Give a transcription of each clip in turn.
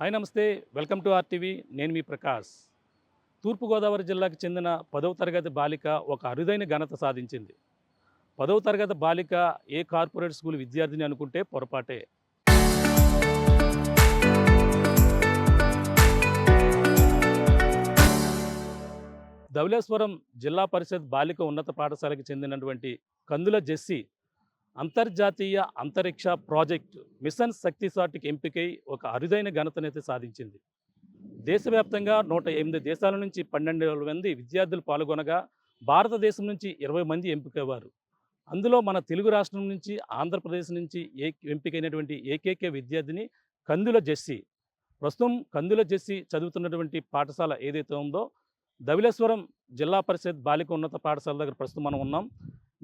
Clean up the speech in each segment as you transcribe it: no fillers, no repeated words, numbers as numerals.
Hi నమస్తే, welcome to RTV. నేను మీ ప్రకాష్. తూర్పుగోదావరి జిల్లాకు చెందిన 10వ తరగతి బాలిక ఒక అరుదైన ఘనత సాధించింది. 10వ తరగతి బాలిక ఏ కార్పొరేట్ స్కూల్ విద్యార్థిని అనుకుంటే పొరపాటే. ధవళేశ్వరం జిల్లా పరిషత్ బాలిక ఉన్నత పాఠశాలకు చెందినటువంటి కందుల జెస్సీ అంతర్జాతీయ అంతరిక్ష ప్రాజెక్ట్ మిషన్ శక్తిసాట్కి ఎంపికై ఒక అరుదైన ఘనతనైతే సాధించింది. దేశవ్యాప్తంగా 108 దేశాల నుంచి 12,000 మంది విద్యార్థులు పాల్గొనగా భారతదేశం నుంచి 20 మంది ఎంపికయ్యారు. అందులో మన తెలుగు రాష్ట్రం నుంచి, ఆంధ్రప్రదేశ్ నుంచి ఎంపికైనటువంటి ఏకైక విద్యార్థిని కందుల జెస్సీ. ప్రస్తుతం కందుల జెస్సీ చదువుతున్నటువంటి పాఠశాల ఏదైతే ఉందో ధవళేశ్వరం జిల్లా పరిషత్ బాలిక ఉన్నత పాఠశాల దగ్గర ప్రస్తుతం మనం ఉన్నాం.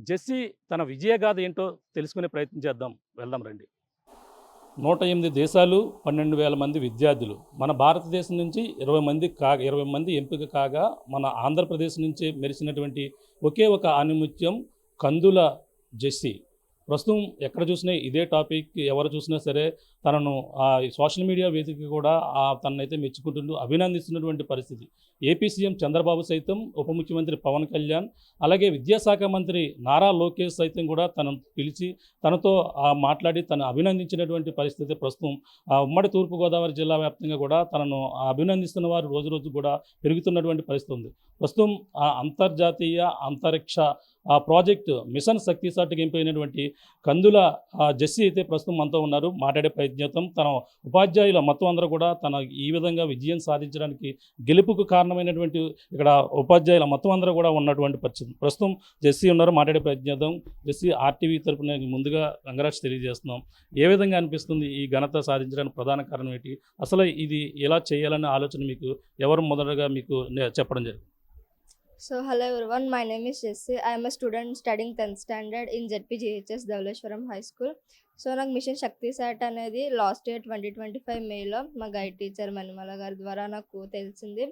జెస్సీ తన విజయగాథ ఏంటో తెలుసుకునే ప్రయత్నం చేద్దాం. వెళ్దాం రండి. 108 దేశాలు, 12,000 మంది విద్యార్థులు. మన భారతదేశం నుంచి 20 మంది ఎంపిక కాగా మన ఆంధ్రప్రదేశ్ నుంచి మెరిసినటువంటి ఒకే ఒక ఆణిముత్యం కందుల జెస్సీ. ప్రస్తుతం ఎక్కడ చూసినా ఇదే టాపిక్, ఎవరు చూసినా సరే తనను సోషల్ మీడియా వేదిక కూడా తననైతే మెచ్చుకుంటుంటూ అభినందిస్తున్నటువంటి పరిస్థితి. ఏపీ సీఎం చంద్రబాబు సైతం, ఉప ముఖ్యమంత్రి పవన్ కళ్యాణ్, అలాగే విద్యాశాఖ మంత్రి నారా లోకేష్ సైతం కూడా తనను పిలిచి తనతో మాట్లాడి తను అభినందించినటువంటి పరిస్థితి ప్రస్తుతం ఉమ్మడి తూర్పుగోదావరి జిల్లా వ్యాప్తంగా కూడా తనను అభినందిస్తున్న వారు రోజు రోజు కూడా పెరుగుతున్నటువంటి పరిస్థితి ఉంది. ప్రస్తుతం అంతర్జాతీయ అంతరిక్ష ప్రాజెక్టు మిషన్ శక్తిసాట్కి ఎంపికైనటువంటి కందుల జెస్సీ అయితే ప్రస్తుతం మనతో ఉన్నారు. మాట్లాడే ప్రయత్నం. తన ఉపాధ్యాయుల మొత్తం అందరూ కూడా తన ఈ విధంగా విజయం సాధించడానికి గెలుపుకు కారణమైనటువంటి ఇక్కడ ఉపాధ్యాయుల మొత్తం అందరూ కూడా ఉన్నటువంటి పరిస్థితి. ప్రస్తుతం జెస్సీ ఉన్నారు, మాట్లాడే ప్రయత్నం. జెస్సీ, ఆర్టీవీ తరపున ముందుగా కంగ్రాట్స్ తెలియజేస్తున్నాం. ఏ విధంగా అనిపిస్తుంది ఈ ఘనత సాధించడానికి ప్రధాన కారణం ఏంటి? అసలు ఇది ఎలా చేయాలనే ఆలోచన మీకు ఎవరు మొదటగా మీకు చెప్పడం జరిగింది? So hello everyone, my name is Jessie. I am a student studying 10th standard in ZPGHS Dhavleshwaram High School. So నాకు మిషన్ శక్తి సాట్ అనేది లాస్ట్ ఇయర్ 2025 మేలో మా గైడ్ టీచర్ మణిమాల గారి ద్వారా నాకు తెలిసింది.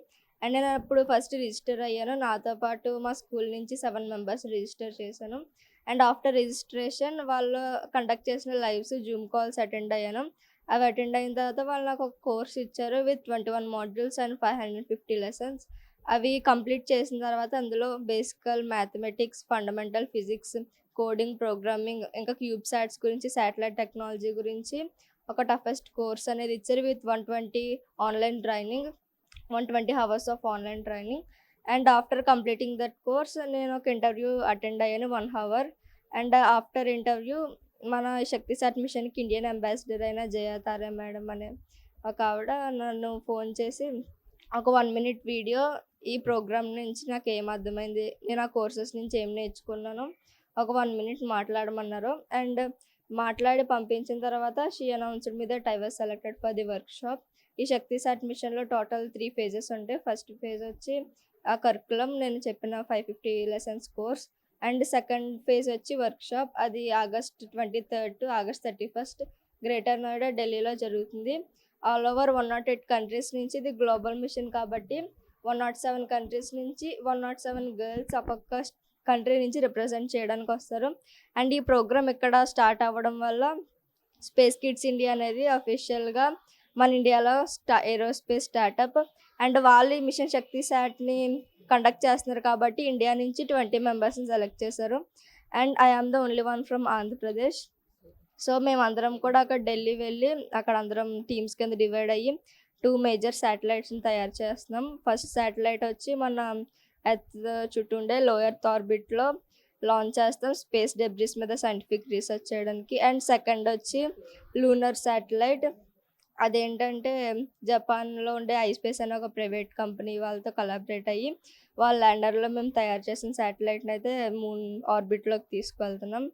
అండ్ నేను అప్పుడు ఫస్ట్ రిజిస్టర్ అయ్యాను. నాతో పాటు మా స్కూల్ నుంచి 7 మెంబర్స్ రిజిస్టర్ చేశాను. అండ్ ఆఫ్టర్ రిజిస్ట్రేషన్ వాళ్ళు కండక్ట్ చేసిన లైవ్స్, జూమ్ కాల్స్ అటెండ్ అయ్యాను. అవి అటెండ్ అయిన తర్వాత వాళ్ళు నాకు ఒక కోర్స్ ఇచ్చారు విత్ 21 మాడ్యూల్స్ అండ్ 550 లెసన్స్. అవి కంప్లీట్ చేసిన తర్వాత అందులో బేసికల్ mathematics, fundamental physics, coding, programming, ఇంకా క్యూబ్ సాట్స్ గురించి, శాటిలైట్ టెక్నాలజీ గురించి ఒక టఫెస్ట్ కోర్స్ అనేది ఇచ్చారు with 120 online training, 120 hours of online training. And after completing that course నేను ఒక ఇంటర్వ్యూ అటెండ్ అయ్యాను 1 అవర్. అండ్ ఆఫ్టర్ ఇంటర్వ్యూ మన శక్తి సాట్ మిషన్కి ఇండియన్ అంబాసిడర్ అయిన జయ తారే మేడం అనే ఒక ఆవిడ నన్ను ఫోన్ చేసి ఒక 1 మినిట్ వీడియో, ఈ ప్రోగ్రామ్ నుంచి నాకు ఏం అర్థమైంది, నేను ఆ కోర్సెస్ నుంచి ఏం నేర్చుకున్నానో ఒక 1 మినిట్ మాట్లాడమన్నారు. అండ్ మాట్లాడి పంపించిన తర్వాత she announced me that I was selected for the workshop. ఈ శక్తి సాట్ మిషన్లో టోటల్ 3 ఫేజెస్ ఉంటాయి. ఫస్ట్ ఫేజ్ వచ్చి ఆ కరికులం, నేను చెప్పిన 550 lessons course. And second phase వచ్చి వర్క్షాప్, అది August 23rd to August 31st greater Noida, ఢిల్లీలో జరుగుతుంది. ఆల్ ఓవర్ 108 కంట్రీస్ నుంచి, ఇది గ్లోబల్ మిషన్ కాబట్టి 107 కంట్రీస్ నుంచి 107 గర్ల్స్ ఒక్కొక్క కంట్రీ నుంచి రిప్రజెంట్ చేయడానికి వస్తారు. అండ్ ఈ ప్రోగ్రామ్ ఇక్కడ స్టార్ట్ అవ్వడం వల్ల స్పేస్ కిడ్స్ ఇండియా అనేది అఫీషియల్గా మన ఇండియాలో ఏరోస్పేస్ స్టార్టప్. అండ్ వాళ్ళు ఈ మిషన్ శక్తి సాట్ని కండక్ట్ చేస్తున్నారు కాబట్టి ఇండియా నుంచి 20 మెంబర్స్ని సెలెక్ట్ చేశారు. And I am the only one from Andhra Pradesh. So మేమందరం కూడా అక్కడ ఢిల్లీ వెళ్ళి అక్కడ అందరం టీమ్స్ కింద డివైడ్ అయ్యి 2 మేజర్ శాటిలైట్స్ని తయారు చేస్తున్నాం. ఫస్ట్ శాటిలైట్ వచ్చి మన ఎర్త్ చుట్టూ ఉండే లో ఎర్త్ ఆర్బిట్లో లాంచ్ చేస్తాం స్పేస్ డెబ్రిస్ మీద సైంటిఫిక్ రీసెర్చ్ చేయడానికి. అండ్ సెకండ్ వచ్చి లూనర్ శాటిలైట్. అదేంటంటే జపాన్లో ఉండే ఐస్పేస్ అనే ఒక ప్రైవేట్ కంపెనీ వాళ్ళతో కొలాబరేట్ అయ్యి వాళ్ళ ల్యాండర్లో మేము తయారు చేసిన శాటిలైట్ని అయితే మూన్ ఆర్బిట్లోకి తీసుకువెళ్తున్నాం.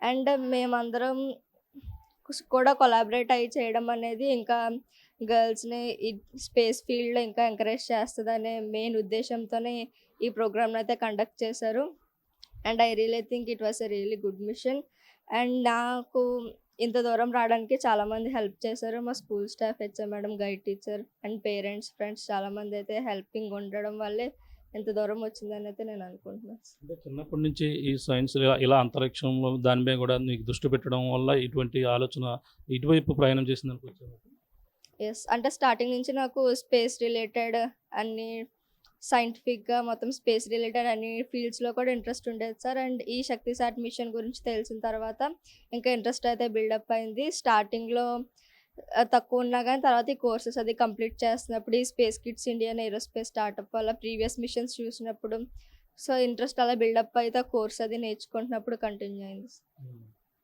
అండ్ మేమందరం కూడా కొలాబరేట్ అయ్యి చేయడం అనేది ఇంకా గర్ల్స్ని ఈ స్పేస్ ఫీల్డ్లో ఇంకా ఎంకరేజ్ చేస్తుందనే మెయిన్ ఉద్దేశంతోనే ఈ ప్రోగ్రామ్ని అయితే కండక్ట్ చేశారు. And I really think it was a really good mission. And నాకు ఇంత దూరం రావడానికి చాలామంది హెల్ప్ చేశారు. మా school staff, HM madam, guide teacher and parents, friends చాలామంది అయితే హెల్పింగ్ ఉండడం వల్లే ఎంత దూరం వచ్చిందని అయితే నేను అనుకుంటున్నాను. అంటే చిన్నప్పటి నుంచి ఈ సైన్స్ ఇలా అంతరిక్షంలో దాని మీద కూడా నీకు దృష్టి పెట్టడం వల్ల ఇటువంటి ఆలోచన ఇటువైపు ప్రయాణం చేసింది అనుకోవచ్చు. యెస్. అంటే స్టార్టింగ్ నుంచి నాకు స్పేస్ రిలేటెడ్ అన్నీ సైంటిఫిక్‌గా మొత్తం స్పేస్ రిలేటెడ్ అన్ని ఫీల్డ్స్‌లో కూడా ఇంట్రెస్ట్ ఉండేది సార్. అండ్ ఈ శక్తిసాట్ మిషన్ గురించి తెలిసిన తర్వాత ఇంకా ఇంట్రెస్ట్ అయితే బిల్డప్ అయింది. స్టార్టింగ్‌లో తక్కువున్నా గానీ తర్వాత ఈ కోర్సెస్ అది కంప్లీట్ చేస్తున్నప్పుడు ఈ space kids Indian aerospace startup వల్ల ప్రీవియస్ మిషన్స్ చూసినప్పుడు సో, ఇంట్రెస్ట్ అలా బిల్డప్ అయితే ఆ కోర్స్ అది నేర్చుకుంటున్నప్పుడు కంటిన్యూ అయింది. హ్మ్.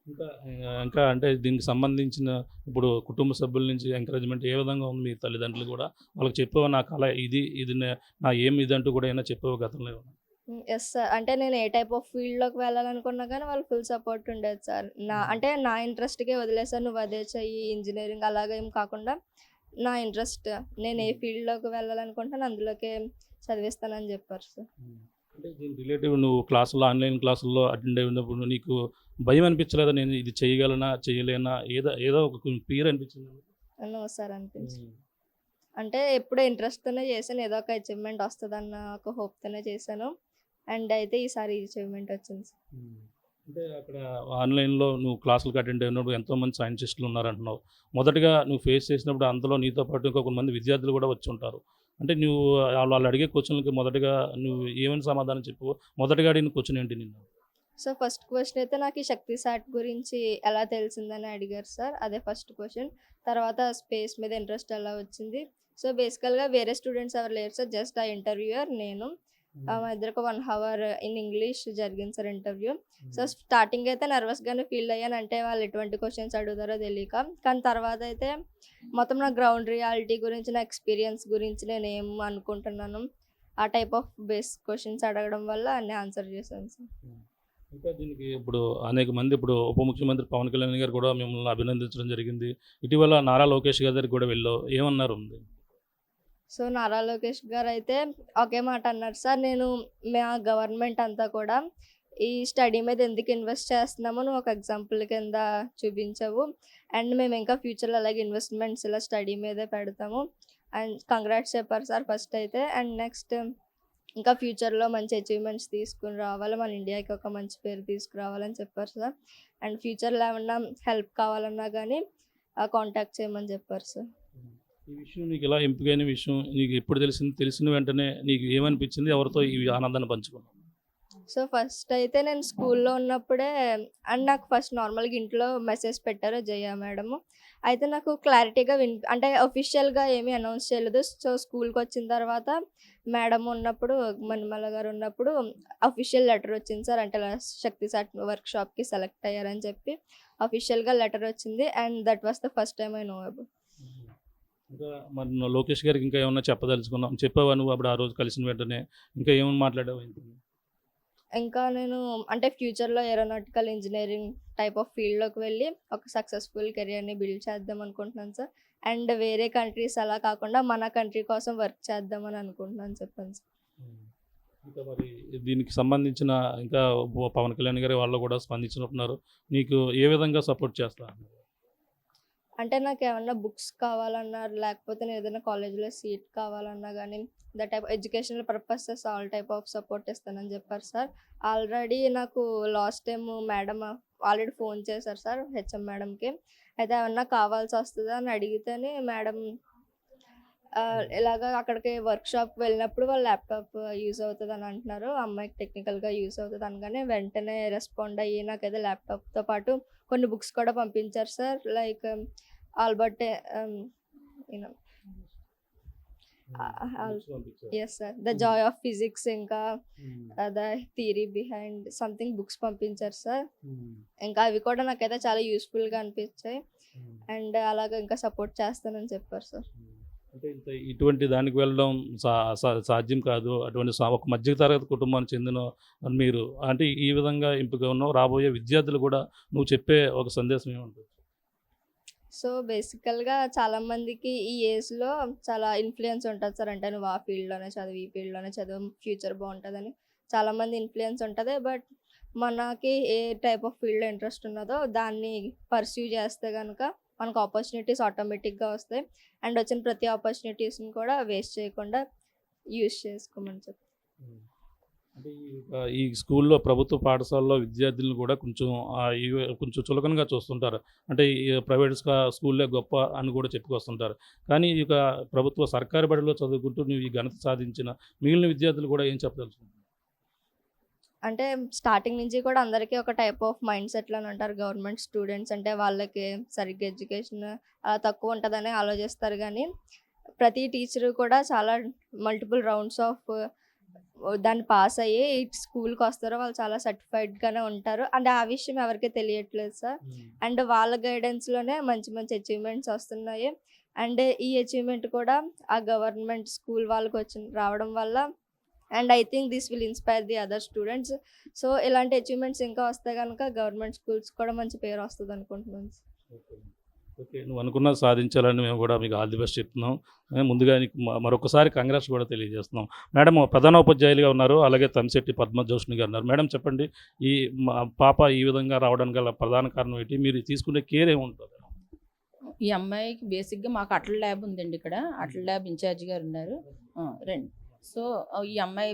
ఇంకా అంటే దీనికి సంబంధించిన ఇప్పుడు కుటుంబ సభ్యుల నుంచి ఎంకరేజ్‌మెంట్ ఏ విధంగా ఉంది మీ తల్లిదండ్రులు గూడా? వాళ్ళకి చెప్పావా నా కల ఇది, ఇది నా ఎయిమ్ ఇదంటూ గూడా ఏమైనా చెప్పావా గతంలో ఏమన్నా? Yes sir. అంటే నేను ఏ టైప్ ఆఫ్ ఫీల్డ్‌లోకి వెళ్ళాలనుకున్నా గానీ వాళ్ళు ఫుల్ సపోర్ట్ ఉండేది సార్. హ్మ్. అంటే నా ఇంట్రెస్ట్‌కే వదిలేసాను. నువ్వు అదే చెయ్యి ఇంజినీరింగ్ అలాగా ఏం కాకుండా నా ఇంట్రెస్ట్ నేను ఏ హ్మ్. ఫీల్డ్‌లోకి వెళ్ళాలనుకుంటున్నానో అందులోకే చదివిస్తానని జెప్పారు సార్. హ్మ్. అంటే దీని రిలేటివ్ నువ్వు క్లాసుల్లో ఆన్‌లైన్ క్లాసుల్లో అటెండ్ అయినప్పుడు నీకు భయం అనిపించలేదా? నేను ఇది చేయగలనా? చేయలేనా? ఏదో ఒక ఫియర్ అనిపించిందా నీకు? నో సార్ అనిపించలేదు. హ్మ్. అంటే ఎప్పుడూ ఇంట్రెస్ట్‌తోనే చేశాను. ఏదో ఒక అచీవ్‌మెంట్ వస్తదన్న ఒక హోప్‌తోనే చేశాను. అండ్ అయితే ఈసారి ఈ అచీవ్‌మెంట్ వచ్చింది సార్. హ్మ్. అంటే అక్కడ ఆన్‌లైన్‌లో నువ్వు క్లాసులకి అటెండ్ అయినప్పుడు ఎంతోమంది సైంటిస్టులు ఉన్నారంటున్నావు. మొదటగా నువ్వు ఫేస్ చేసినప్పుడు అందులో నీతో పాటు ఇంకా కొంతమంది విద్యార్థులు గూడా వచ్చుంటారు. అంటే నువ్వు వాళ్ళు అడిగే క్వెషన్‌లకి మొదటగా నువ్వు ఏమని సమాధానం చెప్పావు? మొదటగా అడిగిన క్వెషన్ ఏంటి నిన్ను? సో, ఫస్ట్ క్వెషన్ అయితే నాకు ఈ శక్తి సాట్ గురించి ఎలా తెలిసిందని అడిగారు సార్. అదే ఫస్ట్ క్వెషన్. తర్వాత స్పేస్ మీద ఇంట్రెస్ట్ ఎలా వచ్చింది. సో, బేసికల్‌గా వేరే స్టూడెంట్స్ ఎవరు లేరు సార్. జస్ట్ ఆ ఇంటర్వ్యూయర్ నేను. హ్మ్. మా ఇద్దరికి 1 హవర్ ఇన్ ఇంగ్లీష్ జరిగింది సార్ ఇంటర్వ్యూ. సో, హ్మ్. స్టార్టింగ్ అయితే నర్వస్‌గానే ఫీల్ అయ్యాను. అంటే వాళ్ళు ఎటువంటి క్వెషన్స్ అడుగుతారో తెలీక. కానీ తర్వాత అయితే మొత్తం నా గ్రౌండ్ రియాలిటీ గురించి, నా ఎక్స్‌పీరియన్స్ గురించి నేనేం అనుకుంటున్నాను, ఆ టైప్ ఆఫ్ బేసిక్ క్వెషన్స్ అడగడం వల్ల అన్నీ ఆన్సర్ చేశాను సార్. హ్మ్. ఇంకా దీనికి ఇప్పుడు అనేక మంది ఇప్పుడు ఉప ముఖ్యమంత్రి పవన్ కళ్యాణ్ గారు కూడా మిమ్మల్ని అభినందించడం జరిగింది. ఇటీవల నారా లోకేష్ గారి దగ్గరికి కూడా వెళ్ళావు. ఏమన్నారు? సో, నారా లోకేష్ గారైతే ఒకే మాట అన్నారు సార్. మా గవర్నమెంట్ అంతా కూడా ఈ స్టడీ మీద ఎందుకు ఇన్వెస్ట్ చేస్తున్నామో నువ్వు ఒక ఎగ్జాంపుల్ కింద చూపించావు. అండ్ మేము ఇంకా ఫ్యూచర్‌లో అలాగే ఇన్వెస్ట్‌మెంట్స్ ఇలా స్టడీ మీదే పెడతాము. అండ్ కంగ్రాట్స్ చెప్పారు సార్ ఫస్ట్ అయితే. అండ్ నెక్స్ట్ ఇంకా ఫ్యూచర్‌లో మంచి అచీవ్‌మెంట్స్ తీసుకొని రావాలి. మన ఇండియాకి ఒక మంచి పేరు తీసుకురావాలని చెప్పారు సార్. అండ్ ఫ్యూచర్‌లో ఏమన్నా హెల్ప్ కావాలన్నా గానీ కాంటాక్ట్ చేయమని చెప్పారు సార్. హ్మ్. ఈ విషయం నీకిలా ఎంపికైన విషయం నీకు ఎప్పుడు తెలిసింది? తెలిసిన వెంటనే నీకు ఏమనిపించింది? ఎవరితో ఈ ఆనందాన్ని పంచుకున్నావు? సో, ఫస్ట్ అయితే నేను స్కూల్లో ఉన్నప్పుడే అండ్ నాకు ఫస్ట్ నార్మల్‌గా ఇంట్లో మెసేజ్ పెట్టారు జయ మేడము. అయితే నాకు క్లారిటీగా అంటే అఫీషియల్‌గా ఏమీ అనౌన్స్ చేయలేదు. సో, స్కూల్‌కొచ్చిన తర్వాత మేడం ఉన్నప్పుడు మణిమాల గారు ఉన్నప్పుడు అఫీషియల్ లెటర్ వచ్చింది సార్. అంటే ఇలా శక్తి సాట్ వర్క్‌షాప్‌కి సెలెక్ట్ అయ్యారని చెప్పి అఫీషియల్‌గా లెటర్ వచ్చింది. And that was the first time I know about. హుహు. ఇంకా మరి నువ్వు లోకేష్ గారికి ఇంకా ఏమన్నా చెప్పదలుచుకున్నావా? చెప్పావా నువ్వు అప్పుడు ఆ రోజు కలిసిన వెంటనే? ఇంకా ఏమని మాట్లాడావు ఆయనతోని? ఇంకా నేను అంటే ఫ్యూచర్‌లో ఏరోనాటికల్ ఇంజినీరింగ్ టైప్ ఆఫ్ ఫీల్డ్‌లోకి వెళ్ళి ఒక సక్సెస్‌ఫుల్ కెరియర్‌ని బిల్డ్ చేద్దాం అనుకుంటున్నాను సార్. అండ్ వేరే కంట్రీస్ అలా కాకుండా మన కంట్రీ కోసం వర్క్ చేద్దామని అనుకుంటున్నాను చెప్పాను సార్. హ్మ్. ఇంకా మరి దీనికి సంబంధించిన ఇంకా పవన్ కళ్యాణ్ గారి వాళ్ళు కూడా స్పందించినట్టున్నారు. నీకు ఏ విధంగా సపోర్ట్ చేస్తా అన్నారు? అంటే నాకేమన్నా బుక్స్ కావాలన్నా, లేకపోతే నేను ఏదైనా కాలేజ్‌లో సీట్ కావాలన్నా గానీ, that type educational purposes all type of support ఇస్తానని చెప్పారు సార్. ఆల్రెడీ నాకు last time madam already phone చేశారు సార్ హెచ్ఎం మేడమ్‌కి. అయితే ఏమన్నా కావాల్సొస్తదా అని అడిగితేనే మేడమ్ హ్మ్. ఇలాగ అక్కడికి వర్క్‌షాప్‌కి వెళ్ళినప్పుడు వాళ్ళ ల్యాప్‌టాప్ యూజ్ అవుతదని అంటున్నారు. ఆ అమ్మాయికి టెక్నికల్‌గా యూజ్ అవుతది అనగానే వెంటనే రెస్పాండ్ అయ్యి నాకైతే ల్యాప్‌టాప్‌తో పాటు కొన్ని బుక్స్ కూడా పంపించారు sir. Like Albert you know హ్మ్. ఆల్ బుక్స్ పంపించారు. Yes sir. 'ద హ్మ్. జాయ్ ఆఫ్ ఫిజిక్స్' ఇంకా హ్మ్. 'The theory behind something' books పంపించారు సార్. హ్మ్. ఇంకా అవి కూడా నాకైతే చాలా యూజ్‌ఫుల్‌గా అనిపించాయి. హ్మ్. అండ్ అలాగా ఇంకా సపోర్ట్ చేస్తానని చెప్పారు సార్. హ్మ్. అంటే ఇటువంటి దానికి వెళ్ళడం సా సా సాధ్యం కాదు. అటువంటి ఒక మధ్య తరగతి కుటుంబానికి చెందిన మీరు అంటే ఈ విధంగా ఎంపిక ఉన్నావు. రాబోయే విద్యార్థులు కూడా నువ్వు చెప్పే ఒక సందేశం ఏముంటది? సో, బేసికల్‌గా చాలామందికి ఈ ఏజ్‌లో చాలా ఇన్‌ఫ్లూయెన్స్ ఉంటది సార్. అంటే నువ్వు ఆ ఫీల్డ్‌లోనే చదువు, ఈ ఫీల్డ్‌లోనే చదువు ఫ్యూచర్ బావుంటదని. చాలామంది ఇన్‌ఫ్లూయెన్స్ ఉంటది. బట్ మనకి ఏ టైప్ ఆఫ్ ఫీల్డ్‌లో ఇంట్రెస్ట్ ఉన్నదో దాన్ని పర్స్యూ చేస్తే గనక మనకు ఆపర్చునిటీస్ ఆటోమేటిక్‌గా వస్తాయి. అండ్ వచ్చిన ప్రతి ఆపర్చునిటీస్‌ని కూడా వేస్ట్ చేయకుండా యూజ్ చేసుకోమని చెప్తాను. హ్మ్. అంటే ఈ స్కూల్లో ప్రభుత్వ పాఠశాలలో విద్యార్థులను కూడా కొంచెం కొంచెం చులకనగా చూస్తుంటారు. అంటే ఈ ప్రైవేట్ స్కూల్లే గొప్ప అని కూడా చెప్పుకొస్తుంటారు. కానీ ఈ యొక్క ప్రభుత్వ సర్కారు బడిలో చదువుకుంటూ నువ్వు ఈ ఘనత సాధించిన మిగిలిన విద్యార్థులు కూడా ఏం చెప్పదలుచుకుంటున్నావు? అంటే స్టార్టింగ్ నుంచి కూడా అందరికీ ఒక టైప్ ఆఫ్ మైండ్ సెట్‌లోనే ఉంటారు. గవర్నమెంట్ స్టూడెంట్స్ అంటే వాళ్ళకి సరిగ్గా ఎడ్యుకేషన్ తక్కువ ఉంటదని ఆలోచిస్తారు గానీ, ప్రతి టీచరు కూడా చాలా మల్టిపుల్ రౌండ్స్ ఆఫ్ దాన్ని పాస్ అయ్యి స్కూల్‌కొస్తారో వాళ్ళు చాలా సర్టిఫైడ్‌గానే ఉంటారు. అండ్ ఆ విషయం ఎవరికీ తెలియట్లేదు సార్. అండ్ వాళ్ళ గైడెన్స్‌లోనే మంచి మంచి అచీవ్‌మెంట్స్ వస్తున్నాయి. అండ్ ఈ అచీవ్‌మెంట్ కూడా ఆ గవర్నమెంట్ స్కూల్ రావడం వల్ల and I think this will inspire the other students. So, ఇలాంటి అచీవ్‌మెంట్స్ ఇంకా వస్తే గనక గవర్నమెంట్ స్కూల్స్ కూడా మంచి పేరు వస్తదనుకుంటున్నాను సార్. ఓకే. ఓకే. నువ్వు అనుకున్నది సాధించాలని మేము కూడా మీకు ఆల్ ది బెస్ట్ చెప్తున్నాం. ముందుగా నీకు మరొకసారి కంగ్రాట్స్ కూడా తెలియజేస్తున్నాం. మేడం ప్రధానోపాధ్యాయులుగా ఉన్నారు. అలాగే తమ్మిశెట్టి పద్మజోష్ని గారు ఉన్నారు. మేడం చెప్పండి. ఈ పాప ఈ విధంగా రావడానికి గల ప్రధాన కారణం ఏంటి? మీరు తీసుకునే కేర్ ఏముంటది? ఈ అమ్మాయికి బేసిక్‌గా మాకు అటల్ ల్యాబ్ ఉందండి ఇక్కడ. అటల్ ల్యాబ్ ఇన్‌చార్జ్ గారు ఉన్నారు. రండి. సో, ఈ అమ్మాయి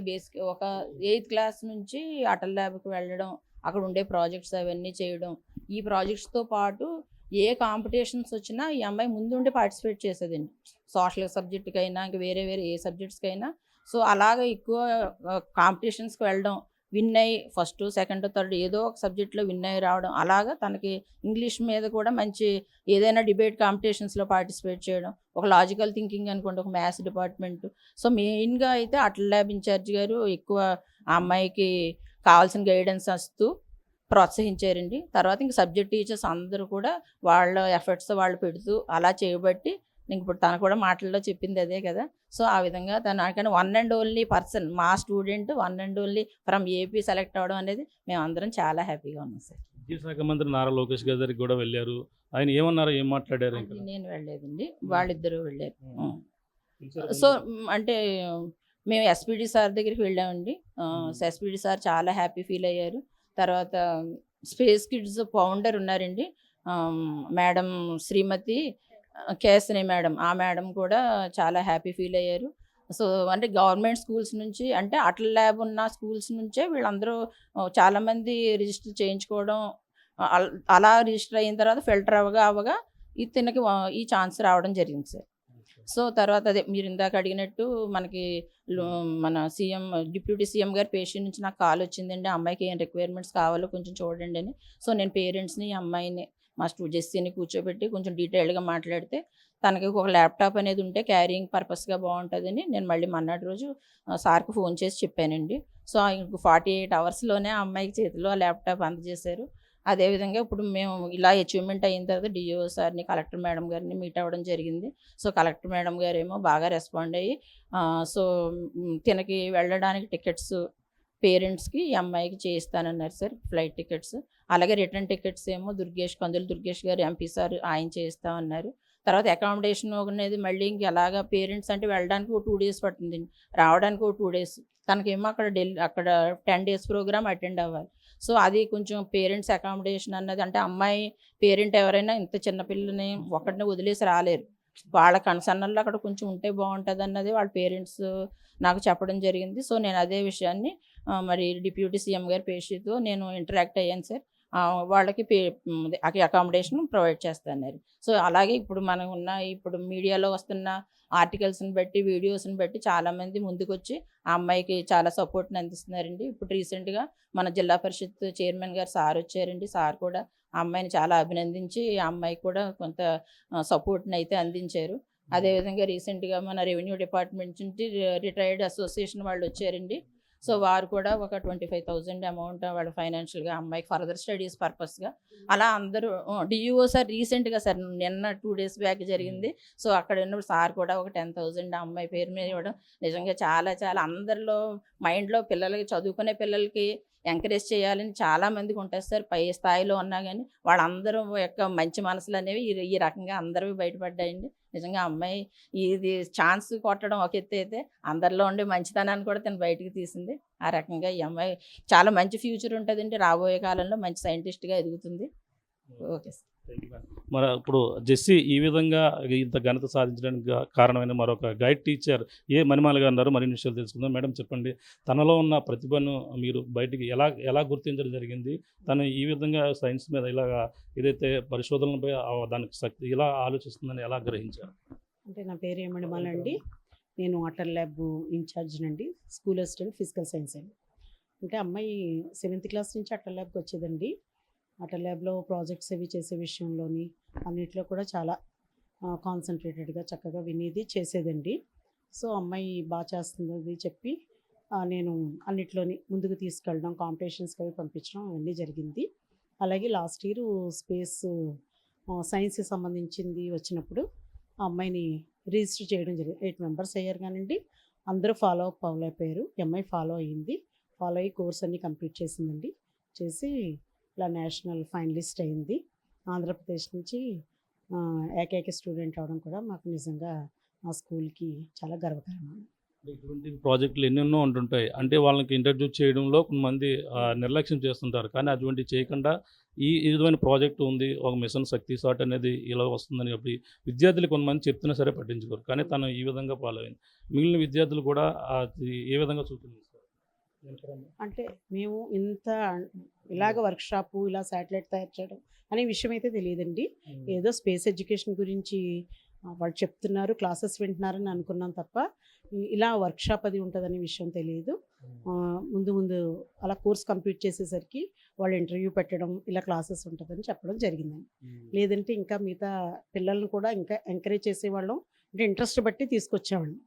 ఒక 8థ్ క్లాస్ నుంచి అటల్ ల్యాబ్‌కి వెళ్ళడం, అక్కడ ఉండే ప్రాజెక్ట్స్ అవన్నీ చేయడం. ఈ ప్రాజెక్ట్స్‌తో పాటు ఏ కాంపిటీషన్స్ వచ్చినా ఈ అమ్మాయి ముందుండి పార్టిసిపేట్ చేసేదండి. సోషల్ సబ్జెక్ట్‌కైనా, ఇంక వేరే వేరే ఏ సబ్జెక్ట్స్‌కైనా. సో, అలాగా ఎక్కువ కాంపిటీషన్స్‌కి వెళ్ళడం, విన్ అయ్యి ఫస్ట్, సెకండ్, థర్డ్ ఏదో ఒక సబ్జెక్ట్‌లో విన్ అయ్యి రావడం. అలాగా తనకి ఇంగ్లీష్ మీద కూడా మంచి ఏదైనా డిబేట్ కాంపిటీషన్స్‌లో పార్టిసిపేట్ చేయడం. ఒక లాజికల్ థింకింగ్ అనుకోండి, ఒక మ్యాథ్స్ డిపార్ట్మెంట్. సో, మెయిన్‌గా అయితే అటల్ ల్యాబ్ ఇన్‌చార్జ్ గారు ఎక్కువ ఆ అమ్మాయికి కావాల్సిన గైడెన్స్ ఇస్తూ ప్రోత్సహించారండి. తర్వాత ఇంక సబ్జెక్ట్ టీచర్స్ అందరూ కూడా వాళ్ళ ఎఫర్ట్స్ వాళ్ళు పెడుతూ అలా చేయబట్టి ఇప్పుడు తను కూడా మాటల్లో చెప్పింది అదే కదా! సో, ఆ విధంగా తను వన్ అండ్ ఓన్లీ పర్సన్ మా student one and only from AP select అవ్వడం అనేది మేమందరం చాలా హ్యాపీగా ఉన్నాం సార్. విద్యాశాఖ మంత్రి నారా లోకేష్ గారి దగ్గరికి కూడా వెళ్లారు. ఆయన ఏమన్నారు? ఏం మాట్లాడారు? అది నేను వెళ్ళలేదండి. వాళ్ళిద్దరూ వెళ్ళారు. హ్మ్. సో, అంటే మేము ఎస్పీడీ సార్ దగ్గరికి వెళ్ళామండి. ఎస్పీడీ సార్ చాలా హ్యాపీ ఫీల్ అయ్యారు. తర్వాత స్పేస్ కిడ్స్ ఫౌండర్ ఉన్నారండి. మేడం శ్రీమతి కేశిని మేడం. ఆ మేడం కూడా చాలా హ్యాపీ ఫీల్ అయ్యారు. సో, అంటే గవర్నమెంట్ స్కూల్స్ నుంచి అంటే అటల్ ల్యాబ్ ఉన్న స్కూల్స్ నుంచే వీళ్ళందరూ చాలామంది రిజిస్టర్ చేయించుకోవడం, అలా రిజిస్టర్ అయిన తర్వాత ఫిల్టర్ అవ్వగా తినకి ఈ ఛాన్స్ రావడం జరిగింది సార్. సో, తర్వాత అదే మీరు ఇందాక అడిగినట్టు మనకి మన డిప్యూటీ సీఎం గారి పేషెంట్ నుంచి నాకు కాల్ వచ్చిందండి. ఆ అమ్మాయికి ఏం రిక్వైర్మెంట్స్ కావాలో కొంచెం చూడండి అని. సో, నేను పేరెంట్స్‌ని, ఈ అమ్మాయిని మా జెస్సీని కూర్చోబెట్టి కొంచెం డీటెయిల్డ్గా మాట్లాడితే తనకి ఒక ల్యాప్టాప్ అనేది ఉంటే క్యారింగ్ పర్పస్గా బాగుంటుందని నేను మళ్ళీ మర్నాటి రోజు సార్కి ఫోన్ చేసి చెప్పానండి. సో, 48 అవర్స్లోనే ఆ అమ్మాయికి చేతిలో ఆ ల్యాప్టాప్ అందజేశారు. అదేవిధంగా ఇప్పుడు మేము ఇలా అచీవ్మెంట్ అయిన తర్వాత డిఓ సార్ని, కలెక్టర్ మేడం గారిని మీట్ అవ్వడం జరిగింది. సో, కలెక్టర్ మేడం గారేమో బాగా రెస్పాండ్ అయ్యి సో, తినకి వెళ్ళడానికి టికెట్స్ పేరెంట్స్‌కి ఈ అమ్మాయికి చేయిస్తానన్నారు సార్ ఫ్లైట్ టికెట్స్. అలాగే రిటర్న్ టికెట్స్ ఏమో కందులు దుర్గేష్ గారు ఎంపీ సార్ ఆయన చేయిస్తామన్నారు. తర్వాత అకామిడేషన్ అనేది మళ్ళీ ఇంక ఎలాగా పేరెంట్స్ అంటే వెళ్ళడానికి ఒక 2 డేస్ పడుతుందండి. రావడానికి ఒక 2 డేస్. తనకేమో అక్కడ 10 డేస్ ప్రోగ్రామ్ అటెండ్ అవ్వాలి. సో, అది కొంచెం పేరెంట్స్ అకామిడేషన్ అన్నది అంటే అమ్మాయి పేరెంట్ ఎవరైనా ఇంత చిన్న పిల్లని ఒక్కడినే వదిలేసి రాలేరు. వాళ్ళ కన్సర్న్‌లో అక్కడ కొంచెం ఉంటే బాగుంటుందన్నది వాళ్ళ పేరెంట్స్ నాకు చెప్పడం జరిగింది. సో, నేను అదే విషయాన్ని మరి డిప్యూటీ సీఎం గారి పేషితో నేను ఇంటరాక్ట్ అయ్యాను సార్. వాళ్ళకి అకామిడేషన్ ప్రొవైడ్ చేస్తున్నారు. సో, అలాగే ఇప్పుడు ఇప్పుడు మీడియాలో వస్తున్న ఆర్టికల్స్‌ని బట్టి, వీడియోస్‌ని బట్టి చాలామంది ముందుకొచ్చి ఆ అమ్మాయికి చాలా సపోర్ట్‌ని అందిస్తున్నారండి. ఇప్పుడు రీసెంట్‌గా మన జిల్లా పరిషత్ చైర్మన్ గారు సార్ వచ్చారండి. సార్ కూడా ఆ అమ్మాయిని చాలా అభినందించి ఆ అమ్మాయికి కూడా కొంత సపోర్ట్‌ని అయితే అందించారు. అదేవిధంగా రీసెంట్‌గా మన రెవెన్యూ డిపార్ట్మెంట్ నుంచి రిటైర్డ్ అసోసియేషన్ వాళ్ళు వచ్చారండి. సో, వారు కూడా ఒక 25,000 అమౌంట్ వాళ్ళు ఫైనాన్షియల్‌గా అమ్మాయికి ఫర్దర్ స్టడీస్ పర్పస్‌గా అలా అందరూ డిఈఓ సార్ రీసెంట్‌గా సార్ నిన్న 2 డేస్ బ్యాక్ జరిగింది. సో, అక్కడ ఉన్నప్పుడు సార్ కూడా ఒక 10,000 ఆ అమ్మాయి పేరు మీద ఇవ్వడం నిజంగా చాలా చాలా అందరిలో మైండ్‌లో పిల్లలకి చదువుకునే పిల్లలకి ఎంకరేజ్ చేయాలని చాలామందికి ఉంటుంది సార్. పై స్థాయిలో ఉన్నా గానీ వాళ్ళందరూ యొక్క మంచి మనసులనేవి ఈ రకంగా అందరివి బయటపడ్డాయండి. నిజంగా ఆ అమ్మాయి ఇది ఛాన్స్ కొట్టడం ఒక ఎత్తైతే అందరిలో ఉండే మంచితనాన్ని కూడా తను బయటికి తీసింది. ఆ రకంగా ఈ అమ్మాయి చాలా మంచి ఫ్యూచర్ ఉంటుందండి. రాబోయే కాలంలో మంచి సైంటిస్ట్‌గా ఎదుగుతుంది. Okay sir. మరి ఇప్పుడు జెస్సీ ఈ విధంగా ఇంత ఘనత సాధించడానికి కారణమైన మరొక గైడ్ టీచర్ మణిమాల గారు ఉన్నారు. మరిన్ని విషయాలు తెలుసుకుందాం. మేడం చెప్పండి, తనలో ఉన్న ప్రతిభను మీరు బయటికి ఎలా ఎలా గుర్తించడం జరిగింది? తను ఈ విధంగా సైన్స్ మీద ఇలాగా ఏదైతే పరిశోధనలపై దానికి శక్తి ఇలా ఆలోచిస్తుందని ఎలా గ్రహించారు? అంటే నా పేరు ఏమణిమాల అండి. నేను వాటర్ ల్యాబ్ ఇన్ఛార్జినండి. స్కూల్ అసిస్టెంట్ ఫిజికల్ సైన్స్ అండి. అంటే అమ్మాయి 7th క్లాస్ నుంచి అటల్ ల్యాబ్కి వచ్చేదండి. అటల్ ల్యాబ్లో ప్రాజెక్ట్స్ అవి చేసే విషయంలోని అన్నిట్లో కూడా చాలా కాన్సన్ట్రేటెడ్గా చక్కగా వినేది చేసేదండి. సో అమ్మాయి బాగా చేస్తుంది చెప్పి నేను అన్నిట్లోని ముందుకు తీసుకెళ్ళడం, కాంపిటీషన్స్కి అవి పంపించడం అవన్నీ జరిగింది. అలాగే లాస్ట్ ఇయర్ స్పేస్ సైన్స్కి సంబంధించింది వచ్చినప్పుడు ఆ అమ్మాయిని రిజిస్టర్ చేయడం జరిగింది. 8 మెంబర్స్ అయ్యారు కానివ్వండి, అందరూ ఫాలో అయిపోయారు. అమ్మాయి ఫాలో అయ్యింది. ఫాలో అయ్యి కోర్స్ అన్నీ కంప్లీట్ చేసిందండి. చేసి ఇలా నేషనల్ ఫైనలిస్ట్ అయింది. ఆంధ్రప్రదేశ్ నుంచి ఏకైక స్టూడెంట్ అవడం కూడా మాకు నిజంగా మా స్కూల్కి చాలా గర్వకారణం. ఇటువంటి ప్రాజెక్టులు ఎన్నెన్నో ఉంటుంటాయి. అంటే వాళ్ళకి ఇంట్రడ్యూస్ చేయడంలో కొంతమంది నిర్లక్ష్యం చేస్తుంటారు. కానీ అటువంటివి చేయకుండా ఈ విధమైన ప్రాజెక్టు ఉంది, ఒక మిషన్ శక్తి సాట్ అనేది ఇలా వస్తుందని చెప్పి విద్యార్థులు కొంతమంది చెప్తున్నా సరే పట్టించుకోరు. కానీ తను ఈ విధంగా ఫాలో అయింది. మిగిలిన విద్యార్థులు కూడా అది ఏ విధంగా సూచనలు ఇస్తారు? అంటే మేము ఇంత ఇలాగ వర్క్షాపు ఇలా శాటిలైట్ తయారు చేయడం అనే విషయం అయితే తెలియదండి. ఏదో స్పేస్ ఎడ్యుకేషన్ గురించి వాళ్ళు చెప్తున్నారు, క్లాసెస్ వింటున్నారని అనుకున్నాం తప్ప ఇలా వర్క్షాప్ అది ఉంటుందనే విషయం తెలియదు. ముందు అలా కోర్స్ కంప్లీట్ చేసేసరికి వాళ్ళు ఇంటర్వ్యూ పెట్టడం, ఇలా క్లాసెస్ ఉంటుందని చెప్పడం జరిగిందండి. లేదంటే ఇంకా మిగతా పిల్లల్ని కూడా ఇంకా ఎంకరేజ్ చేసేవాళ్ళం. అంటే ఇంట్రెస్ట్ బట్టి తీసుకొచ్చేవాళ్ళం.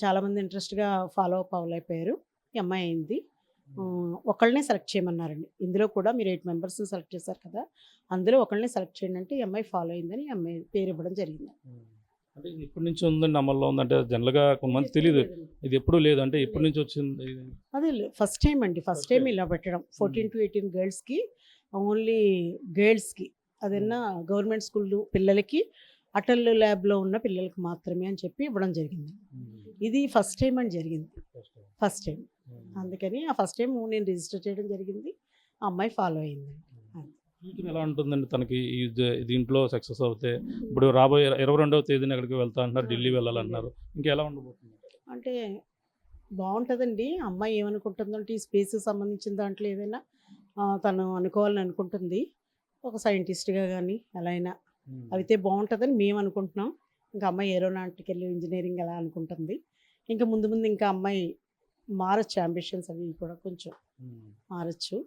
చాలామంది ఇంట్రెస్ట్గా ఫాలో అయిపోయారు. ఈ అమ్మాయి అయింది. ఒకళ్ళనే సెలెక్ట్ చేయమన్నారండి. ఇందులో కూడా మీరు 8 మెంబర్స్ని సెలెక్ట్ చేశారు కదా, అందులో ఒకళ్ళనే సెలెక్ట్ చేయండి అంటే ఈ అమ్మాయి ఫాలో అయిందని ఈ అమ్మాయి పేరు ఇవ్వడం జరిగింది. అంటే ఇది ఇప్పటి నుంచి ఉందండి, అమల్లో ఉందంటే జనరల్గా కొంతమంది తెలియదు. ఇది ఎప్పుడు లేదు అంటే ఇప్పటి నుంచి వచ్చింది. అదే ఫస్ట్ టైం అండి. ఫస్ట్ టైం ఇలా పెట్టడం 14 to 18 గర్ల్స్కి, ఓన్లీ గర్ల్స్కి. అదన్నా గవర్నమెంట్ స్కూల్ పిల్లలకి, అటల్ ల్యాబ్లో ఉన్న పిల్లలకి మాత్రమే అని చెప్పి ఇవ్వడం జరిగింది. ఇది ఫస్ట్ టైం అని జరిగింది. First time. అందుకని ఆ ఫస్ట్ టైం నేను రిజిస్టర్ చేయడం జరిగింది. ఆ అమ్మాయి ఫాలో అయింది. ఎలా ఉంటుందండి తనకి దీంట్లో సక్సెస్ అవుతే? ఇప్పుడు రాబోయే 22వ తేదీన ఎక్కడికి వెళ్తా అంటున్నారు, ఢిల్లీ వెళ్ళాలన్నారు. ఇంకా ఎలా ఉండబోతుంది? అంటే బాగుంటుందండి. అమ్మాయి ఏమనుకుంటుందంటే ఈ స్పేస్కి సంబంధించిన దాంట్లో ఏదైనా తను అనుకోవాలని అనుకుంటుంది. ఒక సైంటిస్ట్గా కానీ ఎలా అయినా అయితే బాగుంటుందని మేము అనుకుంటున్నాం. ఇంకా అమ్మాయి ఏరోనాటికల్ ఇంజనీరింగ్ ఎలా అనుకుంటుంది. ఇంకా ముందు ఇంకా అమ్మాయి మారచ్చు, అంబిషన్స్ అవి కూడా కొంచెం మారచ్చు.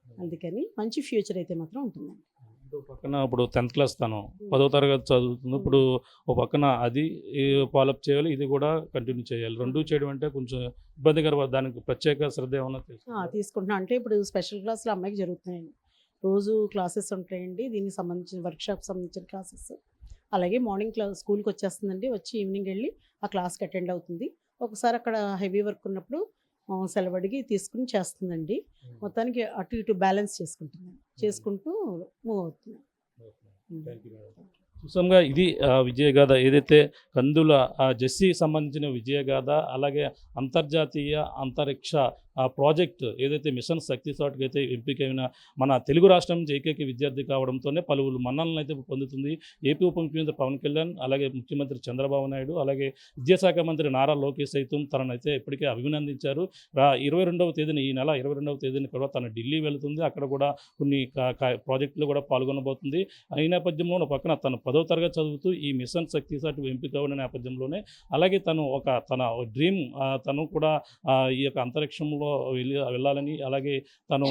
అందుకని మంచి ఫ్యూచర్ అయితే మాత్రం ఉంటుందండి. పక్కన ఇప్పుడు 10th క్లాస్ తను 10వ తరగతి చదువుతుంది. ఇప్పుడు ఓ పక్కన అది ఫాలోఅప్ చేయాలి, ఇది కూడా కంటిన్యూ చేయాలి. రెండు చేయడం అంటే కొంచెం ఇబ్బందికర. దానికి ప్రత్యేక శ్రద్ధ ఏమన్నా తీసుకుంటున్నాం. అంటే ఇప్పుడు స్పెషల్ క్లాసులు అమ్మాయికి జరుగుతున్నాయండి. రోజు క్లాసెస్ ఉంటాయండి. దీనికి సంబంధించిన వర్క్షాప్ సంబంధించిన క్లాసెస్. అలాగే మార్నింగ్ స్కూల్కి వచ్చేస్తుందండి. వచ్చి ఈవినింగ్ వెళ్ళి ఆ క్లాస్కి అటెండ్ అవుతుంది. ఒకసారి అక్కడ హెవీ వర్క్ ఉన్నప్పుడు సెలవు అడిగి తీసుకుని చేస్తుందండి. మొత్తానికి అటు ఇటు బ్యాలెన్స్ చేసుకుంటూ మూవ్ అవుతుంది. చూసాంగా ఇది విజయగాథ. ఏదైతే కందుల జెస్సీ సంబంధించిన విజయగాథ, అలాగే అంతర్జాతీయ అంతరిక్ష ప్రాజెక్ట్ ఏదైతే మిషన్ శక్తి సాట్కి అయితే ఎంపికైన మన తెలుగు రాష్ట్రం నుంచి ఏకైక విద్యార్థి కావడంతోనే పలువురు మన్నలను అయితే పొందుతుంది. ఏపీ ఉప ముఖ్యమంత్రి పవన్ కళ్యాణ్, అలాగే ముఖ్యమంత్రి చంద్రబాబు నాయుడు, అలాగే విద్యాశాఖ మంత్రి నారా లోకేష్ సైతం తననైతే ఇప్పటికే అభినందించారు. 22వ తేదీన ఈ నెల 22వ తేదీన కూడా తను ఢిల్లీ వెళుతుంది. అక్కడ కూడా కొన్ని ప్రాజెక్టులు కూడా పాల్గొనబోతుంది. ఈ నేపథ్యంలో పక్కన తను 10వ తరగతి చదువుతూ ఈ మిషన్ శక్తి సాట్ ఎంపిక ఉన్న నేపథ్యంలోనే అలాగే తన డ్రీమ్ తను కూడా ఈ యొక్క అంతరిక్షంలో వెళ్ళాలని, అలాగే తను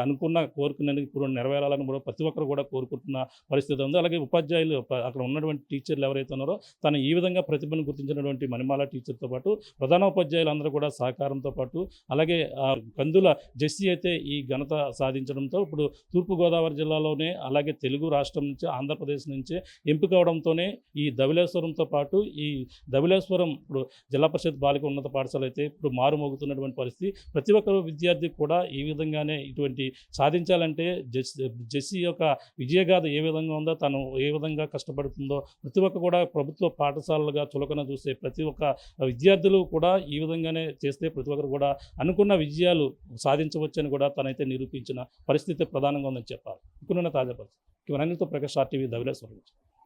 అనుకున్న కోరుకున్నది నెరవేరాలని కూడా ప్రతి ఒక్కరు కూడా కోరుకుంటున్న పరిస్థితి ఉంది. అలాగే ఉపాధ్యాయులు అక్కడ ఉన్నటువంటి టీచర్లు ఎవరైతే ఉన్నారో తను ఈ విధంగా ప్రతిభను గుర్తించినటువంటి మణిమాల టీచర్తో పాటు ప్రధానోపాధ్యాయులు అందరూ కూడా సహకారంతో పాటు అలాగే కందుల జెస్సీ అయితే ఈ ఘనత సాధించడంతో ఇప్పుడు తూర్పుగోదావరి జిల్లాలోనే అలాగే తెలుగు రాష్ట్రం నుంచి ఆంధ్రప్రదేశ్ నుంచే ఎంపిక అవడంతోనే ఈ ధవళేశ్వరంతో పాటు ఈ ధవళేశ్వరం ఇప్పుడు జిల్లా పరిషత్ బాలిక ఉన్నత పాఠశాల అయితే ఇప్పుడు మారుమోగుతున్నటువంటి పరిస్థితి. ప్రతి ఒక్క విద్యార్థి కూడా ఈ విధంగానే ఇటువంటి సాధించాలంటే జెస్సీ యొక్క విజయగాథ ఏ విధంగా ఉందో, తను ఏ విధంగా కష్టపడుతుందో ప్రతి ఒక్క కూడా ప్రభుత్వ పాఠశాలలుగా చులకన చూస్తే ప్రతి ఒక్క విద్యార్థులు కూడా ఈ విధంగానే చేస్తే ప్రతి ఒక్కరు కూడా అనుకున్న విజయాలు సాధించవచ్చని కూడా తనైతే నిరూపించిన పరిస్థితి ప్రధానంగా ఉందని చెప్పాలి. ఇప్పుడున్న తాజా పరిస్థితి. కెమెరా ప్రకాష్ RTV ధవళేశ్వరం నుంచి.